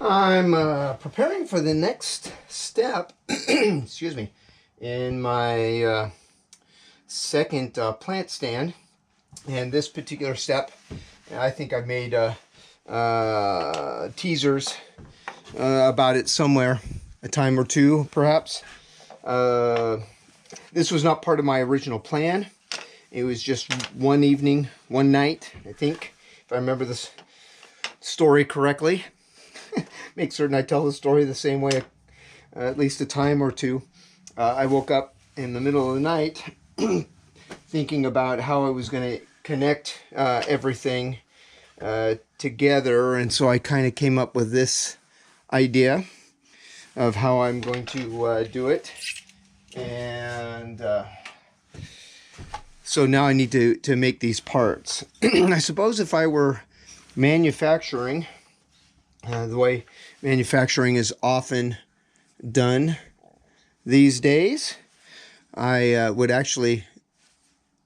I'm preparing for the next step, excuse me, in my second plant stand. And this particular step, I think I've made teasers about it somewhere, a time or two perhaps. This was not part of my original plan. It was just one evening, one night, I think, if I remember this story correctly. Make certain I tell the story the same way at least a time or two. I woke up in the middle of the night thinking about how I was going to connect everything together, and so I kind of came up with this idea of how I'm going to do it. And so now I need to make these parts. I suppose if I were manufacturing the way manufacturing is often done these days, I would actually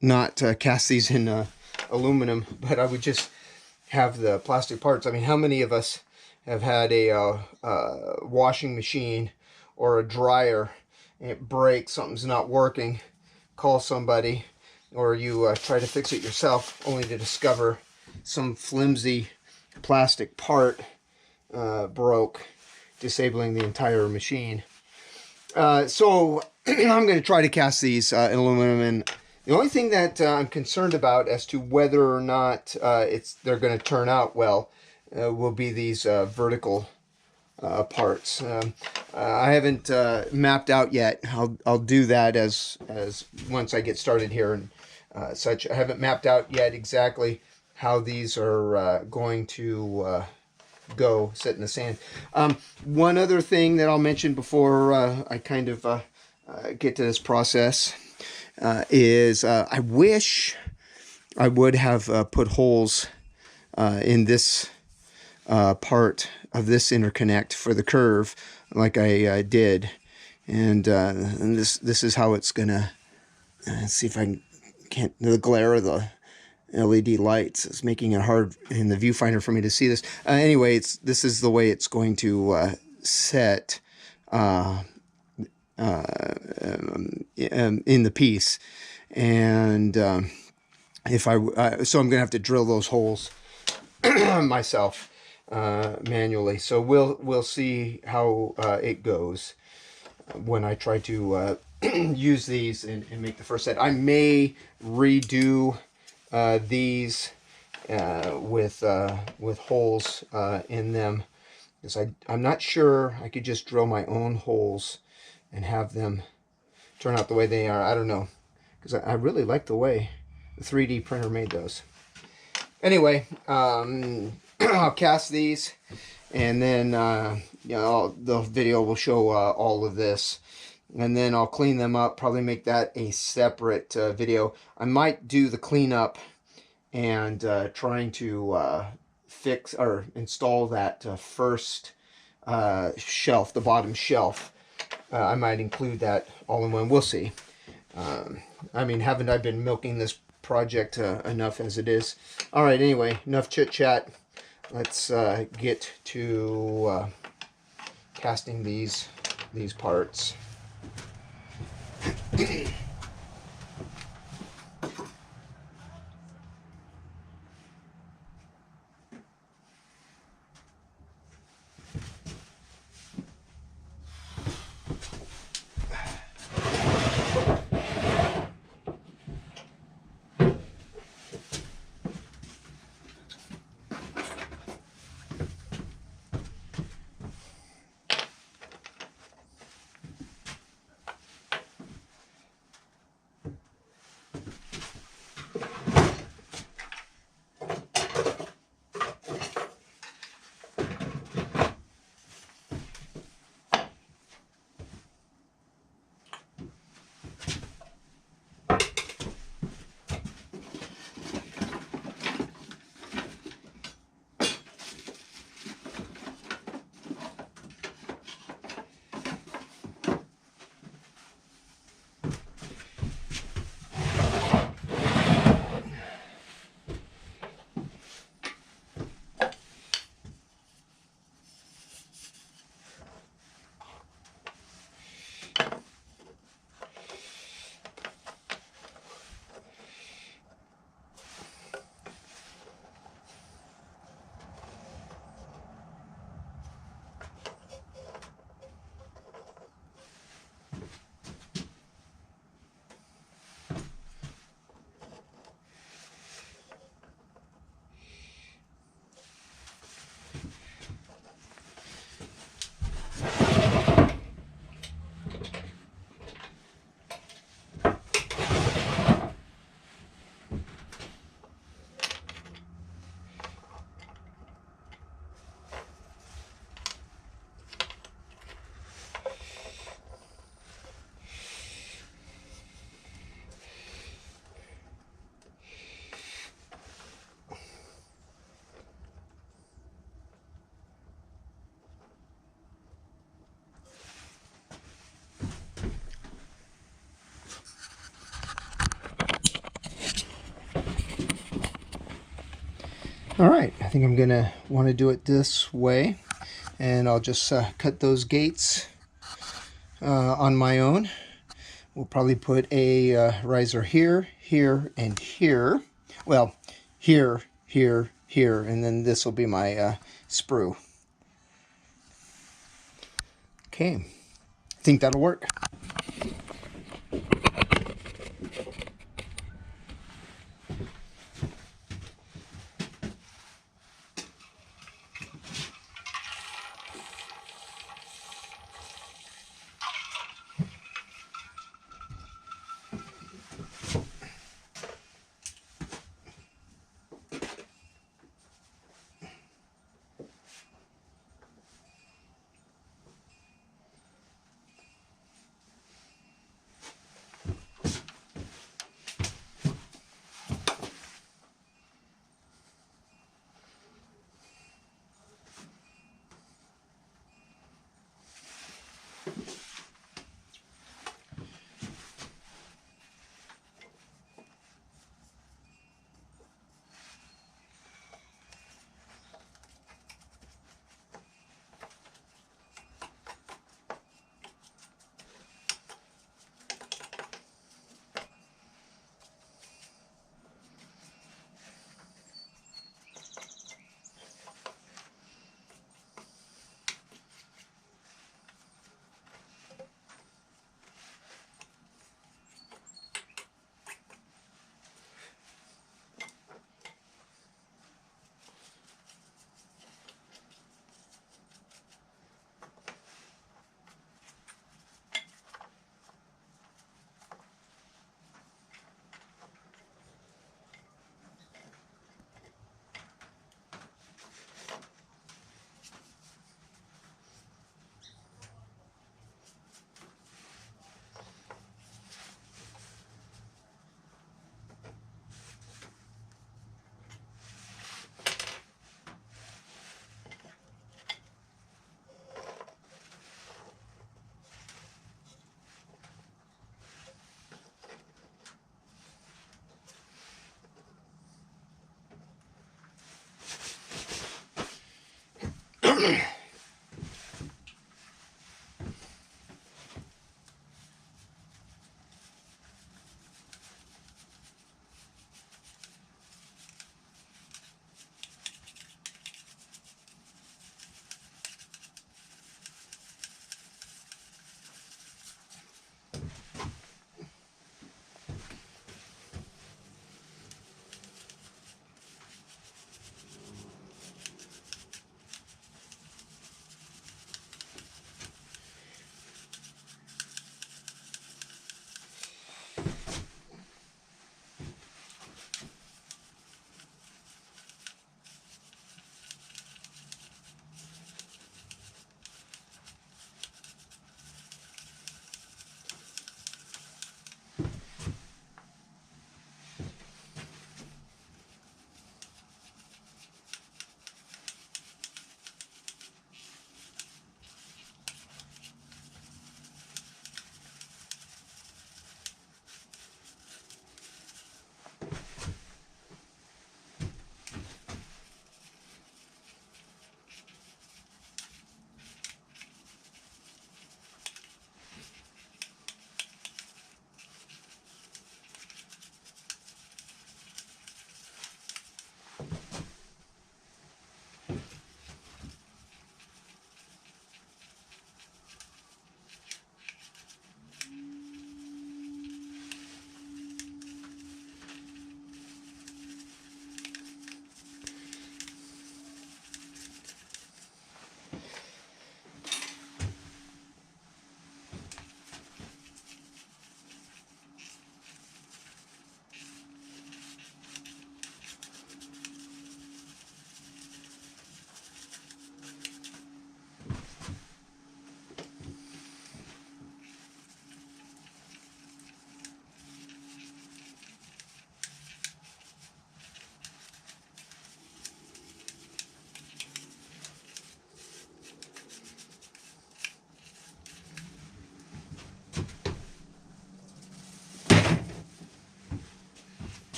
not cast these in aluminum, but I would just have the plastic parts. I mean, how many of us have had a washing machine or a dryer and it breaks, something's not working, call somebody, or you try to fix it yourself only to discover some flimsy plastic part broke, disabling the entire machine. So I'm going to try to cast these in aluminum, and the only thing that I'm concerned about as to whether or not they're going to turn out well will be these vertical parts. I haven't mapped out yet. I'll do that as once I get started here and such. I haven't mapped out yet exactly how these are going to go sit in the sand. One other thing that I'll mention before I kind of get to this process is I wish I would have put holes in this part of this interconnect for the curve like I did, and this is how it's gonna see if I can't, the glare of the LED lights is making it hard in the viewfinder for me to see this. Anyway, this is the way it's going to set in the piece, and if so I'm gonna have to drill those holes myself manually. So we'll see how it goes when I try to use these and make the first set. I may redo these with holes in them, because I'm not sure I could just drill my own holes and have them turn out the way they are. I don't know, because I really like the way the 3D printer made those. Anyway, I'll cast these, and then the video will show all of this, and then I'll clean them up, probably make that a separate video. I might do the cleanup and trying to fix or install that first shelf, the bottom shelf. I might include that all in one. We'll see. I mean, haven't I been milking this project enough as it is? All right, anyway, enough chit chat. Let's get to casting these parts. All right, I think I'm gonna want to do it this way, and I'll just cut those gates on my own. We'll probably put a riser here, here, and here. Well, here, here, here, and then this will be my sprue. Okay, I think that'll work.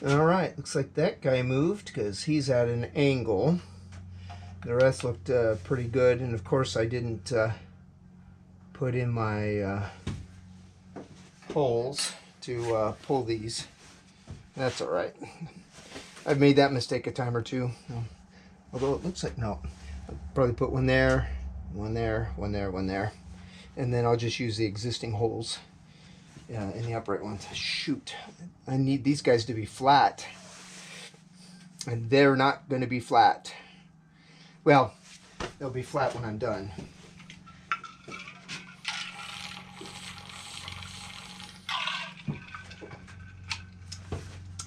All right, looks like that guy moved because he's at an angle. The rest looked pretty good, and of course I didn't put in my holes to pull these. That's all right. I've made that mistake a time or two. Although it looks like, no. I'll probably put one there, one there, one there, one there. And then I'll just use the existing holes in the upright ones. Shoot, I need these guys to be flat. And they're not going to be flat. Well, they'll be flat when I'm done.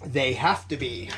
They have to be.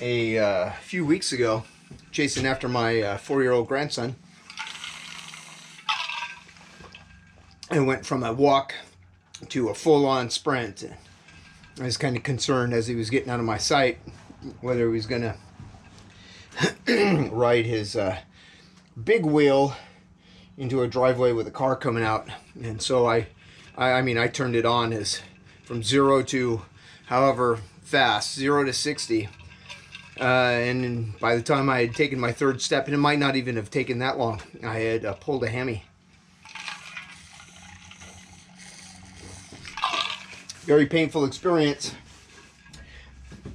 a few weeks ago, chasing after my 4-year-old grandson. I went from a walk to a full-on sprint. I was kind of concerned as he was getting out of my sight whether he was going to ride his big wheel into a driveway with a car coming out. And so I turned it on as from 0 to however fast, 0 to 60. And by the time I had taken my third step, and it might not even have taken that long, I had pulled a hammy. Very painful experience.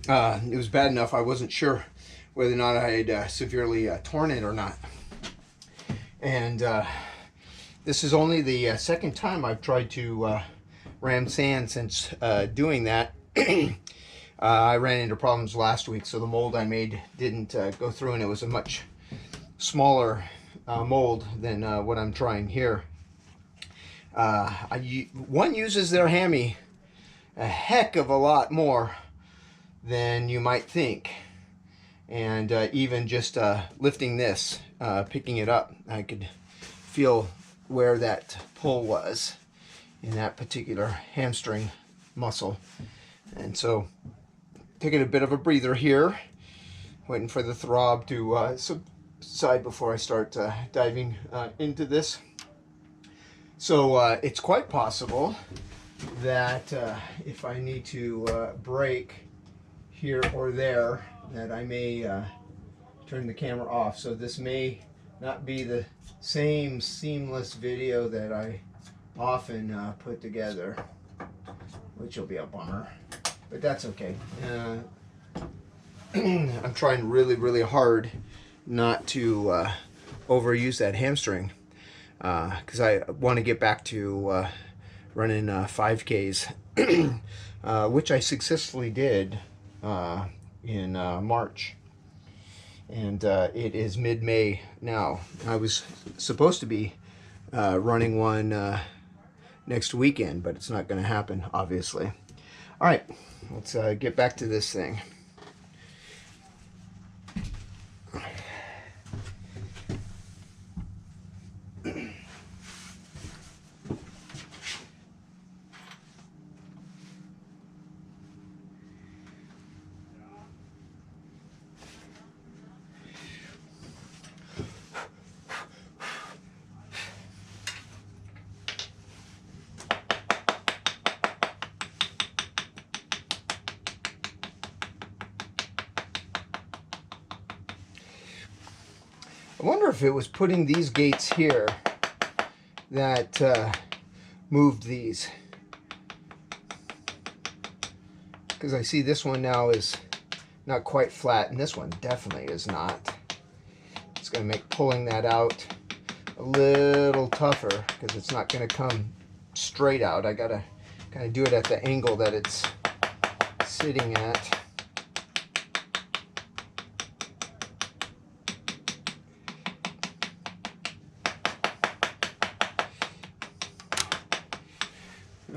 It was bad enough I wasn't sure whether or not I had severely torn it or not. And this is only the second time I've tried to ram sand since doing that. I ran into problems last week, so the mold I made didn't go through, and it was a much smaller mold than what I'm trying here. One uses their hammy a heck of a lot more than you might think, and even just lifting this, picking it up, I could feel where that pull was in that particular hamstring muscle. And so taking a bit of a breather here, waiting for the throb to subside before I start diving into this. So it's quite possible that if I need to break here or there, that I may turn the camera off. So this may not be the same seamless video that I often put together, which will be a bummer, but that's okay. I'm trying really hard not to overuse that hamstring, because I want to get back to running 5Ks, which I successfully did in March. And it is mid-May now. I was supposed to be running one next weekend, but it's not going to happen, obviously. All right, let's get back to this thing. I wonder if it was putting these gates here that moved these, because I see this one now is not quite flat, and this one definitely is not. It's going to make pulling that out a little tougher, because it's not going to come straight out. I got to kind of do it at the angle that it's sitting at.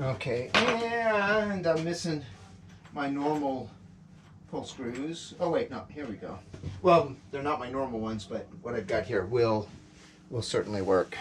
Okay, and I'm missing my normal pull screws. Oh wait, no, here we go. Well, they're not my normal ones, but what I've got here will certainly work.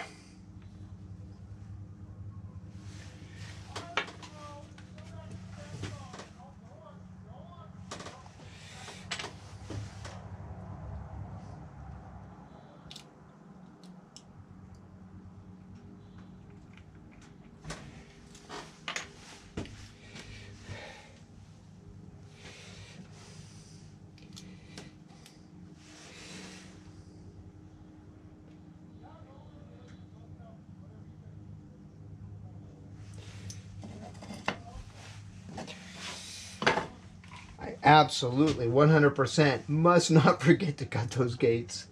Absolutely, 100% must not forget to cut those gates.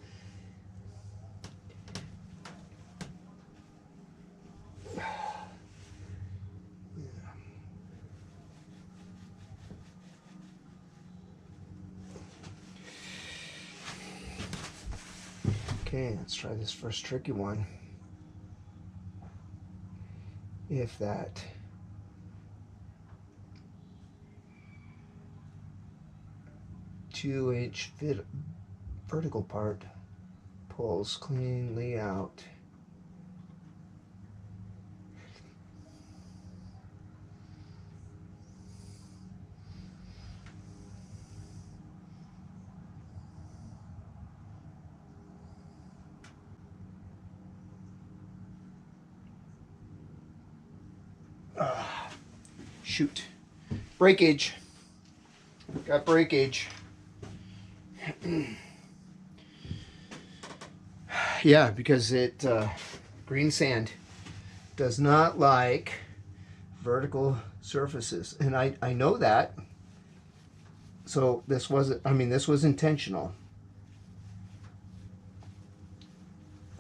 Okay, let's try this first tricky one. If that 2-inch vertical part pulls cleanly out. Shoot. Breakage. Got breakage. Yeah, because it green sand does not like vertical surfaces, and I know that. So this wasn't, I mean, this was intentional.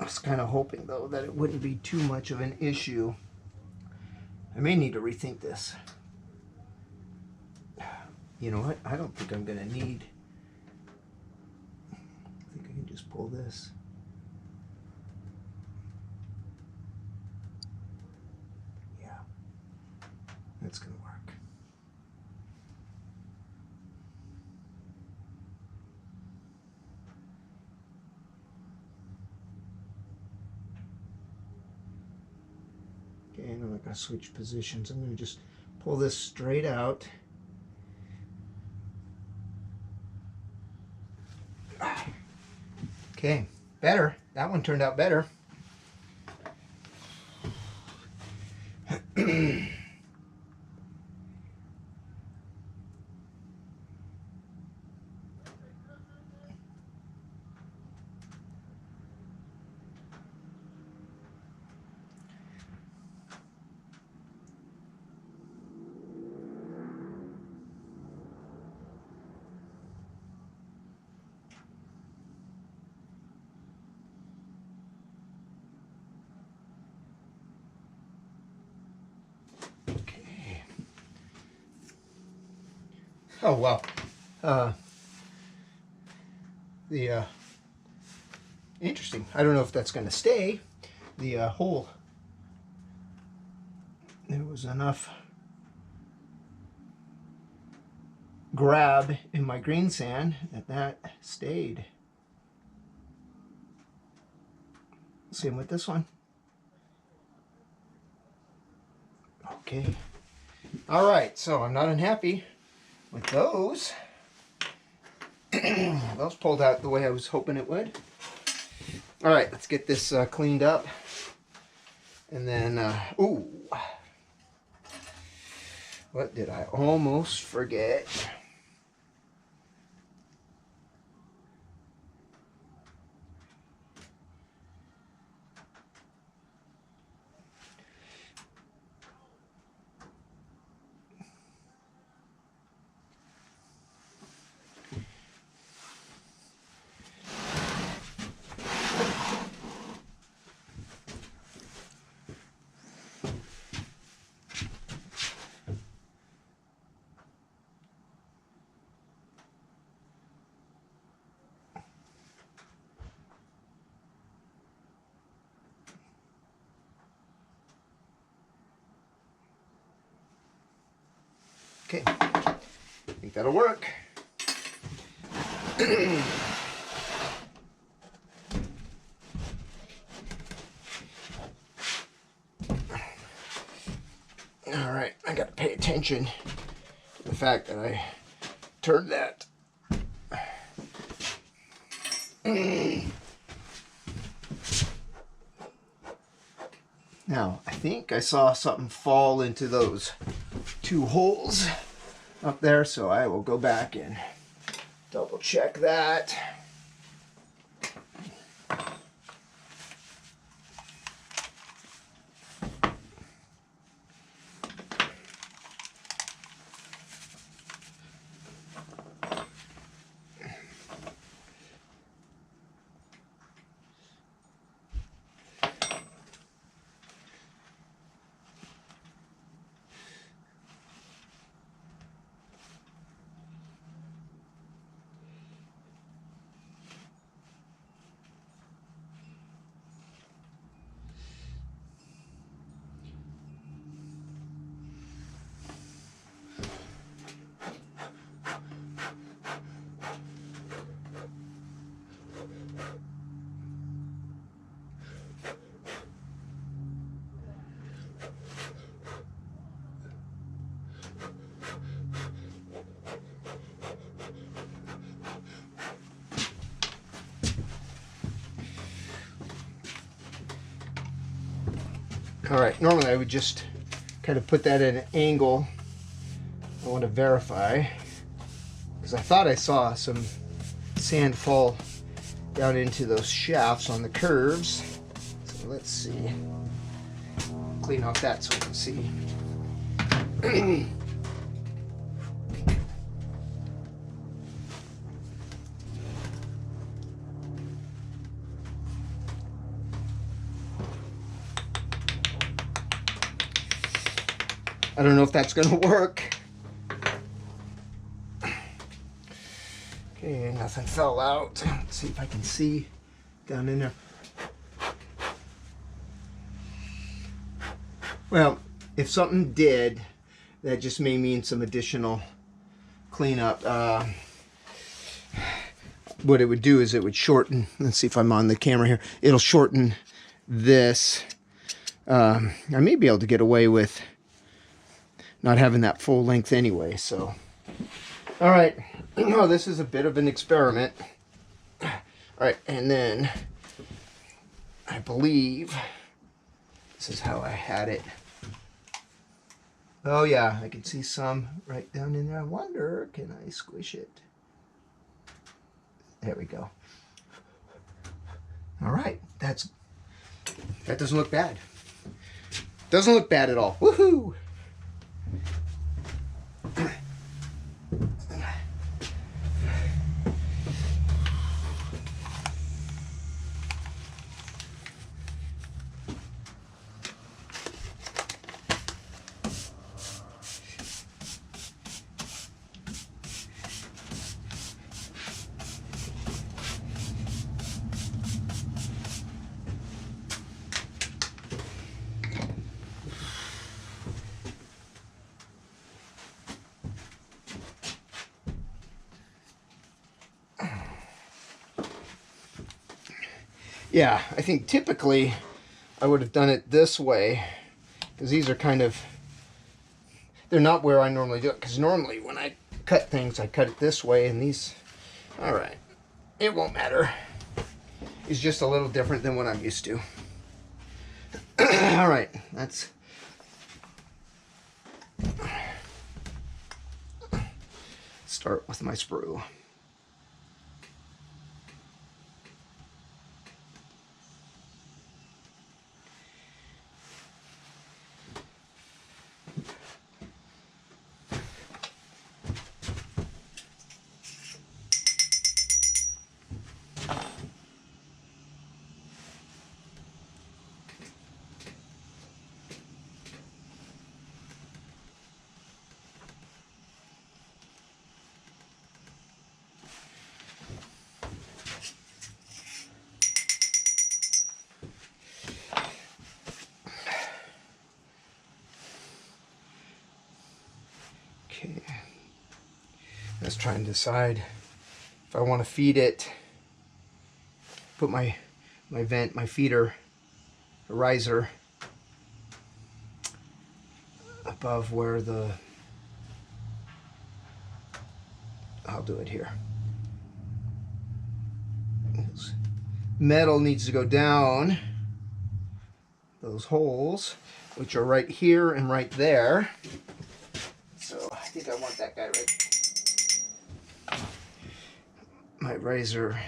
I was kind of hoping though that it wouldn't be too much of an issue. I may need to rethink this. You know what? I don't think I'm gonna need. I think I can just pull this. Yeah, that's gonna work. Okay, and I'm not gonna switch positions. I'm gonna just pull this straight out. Okay, better. That one turned out better. Oh wow. Interesting. I don't know if that's going to stay. The hole. There was enough grab in my green sand that stayed. Same with this one. Okay. All right. So I'm not unhappy with those. Those pulled out the way I was hoping it would. All right, let's get this cleaned up. And then, ooh, what did I almost forget? Okay, I think that'll work. All right, I got to pay attention to the fact that I turned that. Now, I think I saw something fall into those two holes up there, so I will go back and double check that. All right, normally I would just kind of put that at an angle. I want to verify, because I thought I saw some sand fall down into those shafts on the curves. So let's see. Clean off that so we can see. I don't know if that's going to work. Okay, nothing fell out. Let's see if I can see down in there. Well, if something did, that just may mean some additional cleanup. What it would do is it would shorten. Let's see if I'm on the camera here. It'll shorten this. I may be able to get away with not having that full length anyway. So, all right. Oh, this is a bit of an experiment. All right, and then I believe this is how I had it. Oh yeah, I can see some right down in there. I wonder, can I squish it? There we go. All right, that doesn't look bad. Doesn't look bad at all. Woohoo! Yeah, I think typically I would have done it this way, because these are kind of, they're not where I normally do it, because normally when I cut things, I cut it this way, and these, all right, it won't matter. It's just a little different than what I'm used to. All right, let's start with my sprue. Okay, let's try and decide if I want to feed it. Put my vent, my feeder, a riser above where the, I'll do it here. This metal needs to go down those holes, which are right here and right there. So I think I want that guy right. My riser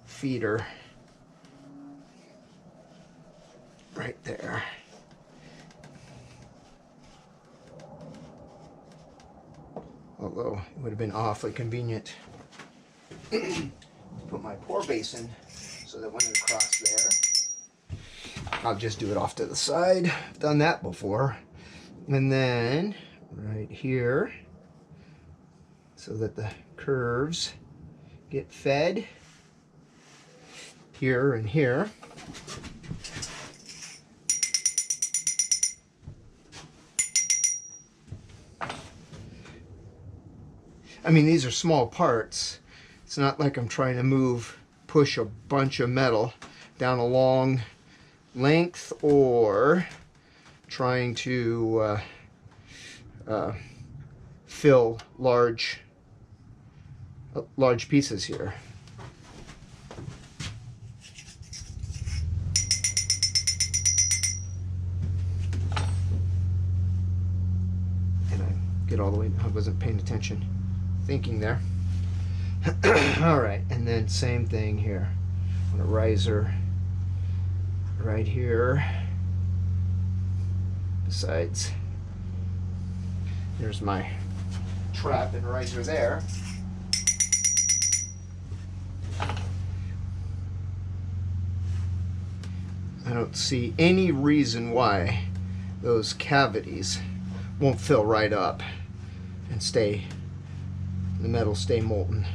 feeder right there. Although it would have been awfully convenient to put my pour basin so that when it across there, I'll just do it off to the side. I've done that before. And then right here, so that the curves get fed here and here. I mean, these are small parts. It's not like I'm trying to push a bunch of metal down a long length or trying to fill large pieces here. get all the way. I wasn't paying attention, thinking there. All right, and then same thing here. On a riser right here. Besides, there's my trap and riser there. I don't see any reason why those cavities won't fill right up and stay, the metal stay molten.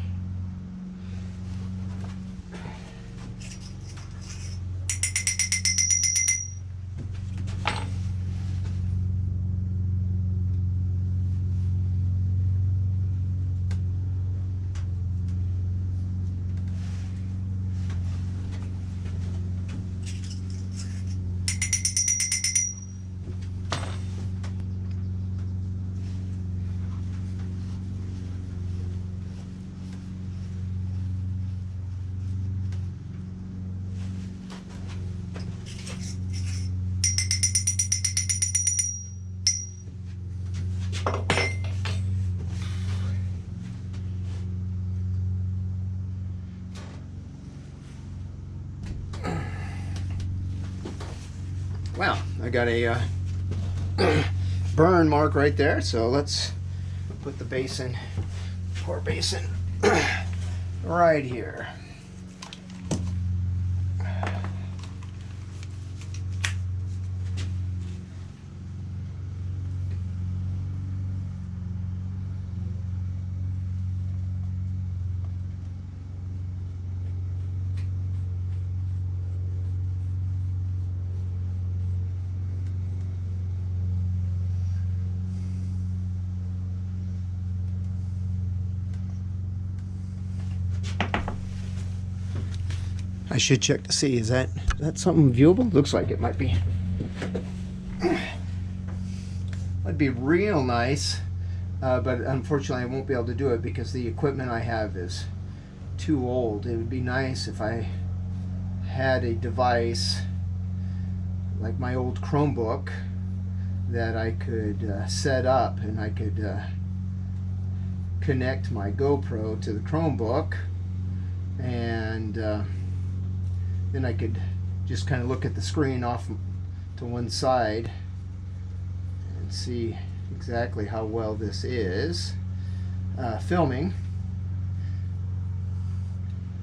Wow, I got a burn mark right there, so let's put the basin, pour basin, right here. I should check to see, is that something viewable? Looks like it might be. That'd be real nice, but unfortunately I won't be able to do it because the equipment I have is too old. It would be nice if I had a device like my old Chromebook that I could set up, and I could connect my GoPro to the Chromebook, and then I could just kind of look at the screen off to one side and see exactly how well this is filming.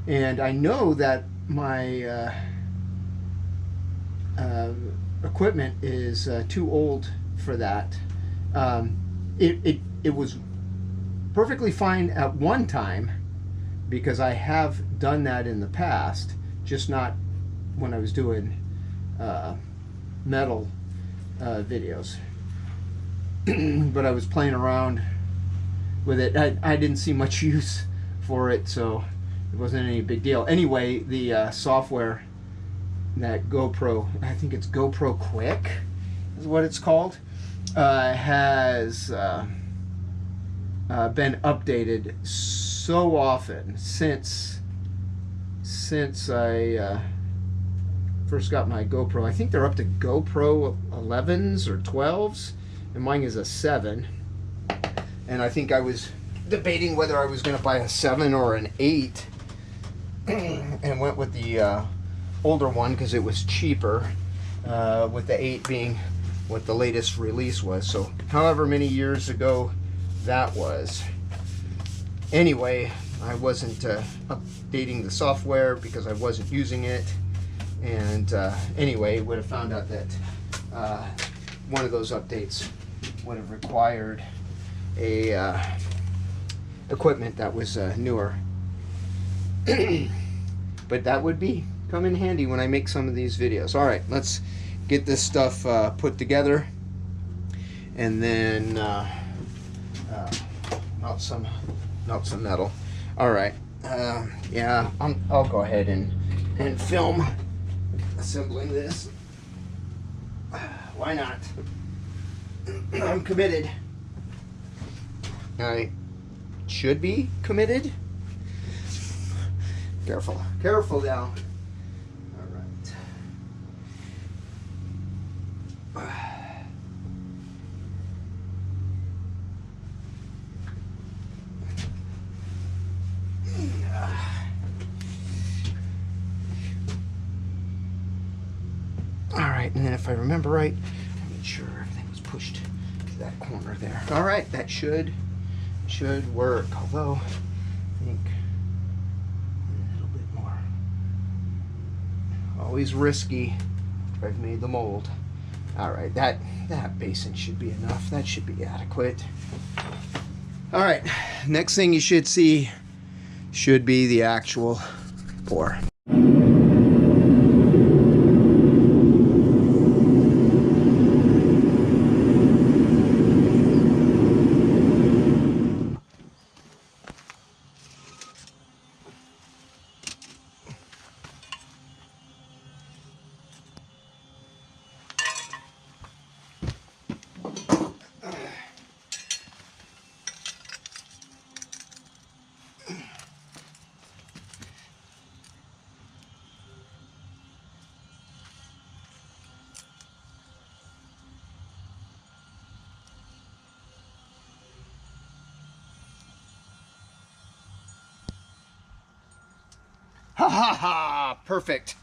And I know that my equipment is too old for that. It was perfectly fine at one time because I have done that in the past, just not when I was doing metal videos. But I was playing around with it. I didn't see much use for it, so it wasn't any big deal. Anyway, the software that GoPro, I think it's GoPro Quick is what it's called, has been updated so often since I first got my GoPro. I think they're up to GoPro 11s or 12s, and mine is a 7. And I think I was debating whether I was going to buy a 7 or an 8, and went with the older one because it was cheaper, with the 8 being what the latest release was. So however many years ago that was. Anyway, I wasn't updating the software because I wasn't using it, and anyway, would have found out that one of those updates would have required a equipment that was newer. But that would come in handy when I make some of these videos. All right, let's get this stuff put together, and then melt some metal. All right, yeah, I'll go ahead and film assembling this. Why not? I'm committed. I should be committed. Careful now. All right. right, and then if I remember right, I made sure everything was pushed to that corner there. All right, that should work, although I think a little bit more. Always risky. I've made the mold. All right, that basin should be enough. That should be adequate. All right, next thing you should see should be the actual pour. Ha ha ha! Perfect.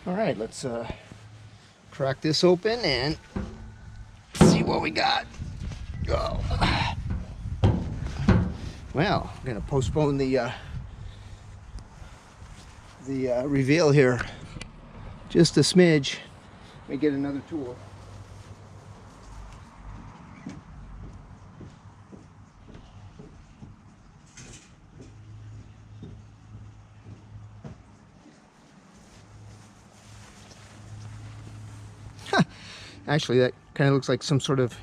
All right, let's crack this open and see what we got. Oh. Well, I'm gonna postpone the reveal here just a smidge. Let me get another tool. Actually, that kind of looks like some sort of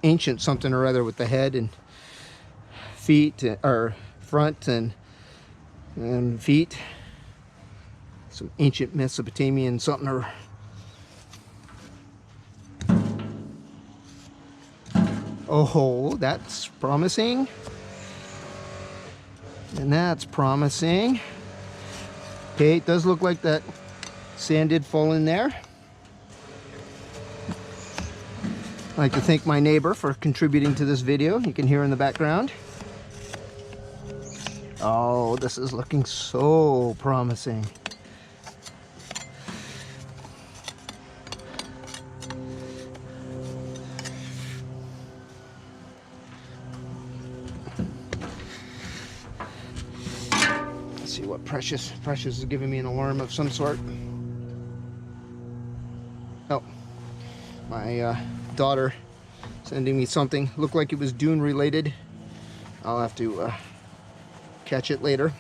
ancient something or other with the head and feet, or front and feet. Some ancient Mesopotamian something or... Oh, that's promising. And that's promising. Okay, it does look like that sand did fall in there. I'd like to thank my neighbor for contributing to this video. You can hear in the background. Oh, this is looking so promising. Let's see what Precious is giving me an alarm of some sort. Oh, my daughter sending me something. Looked like it was dune related. I'll have to catch it later.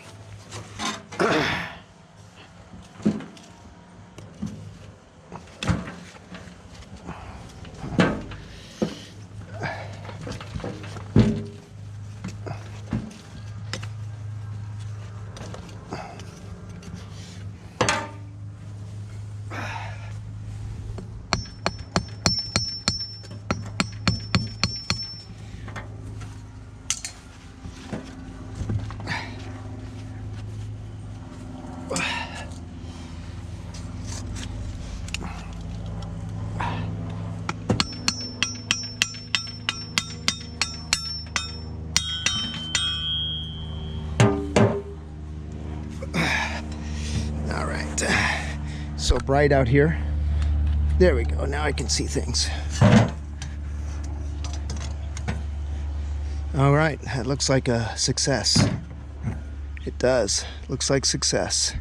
So bright out here. There we go. Now I can see things. All right, that looks like a success. It does. Looks like success.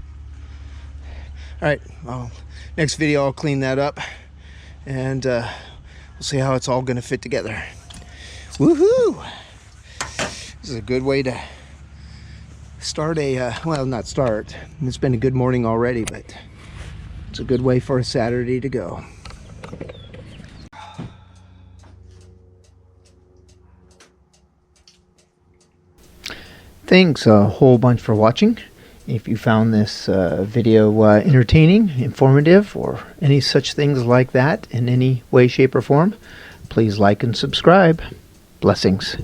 All right, well, next video I'll clean that up and we'll see how it's all gonna fit together. Woohoo! This is a good way to start a, well, not start. It's been a good morning already, but it's a good way for a Saturday to go. Thanks a whole bunch for watching. If you found this video entertaining, informative, or any such things like that in any way, shape, or form, please like and subscribe. Blessings.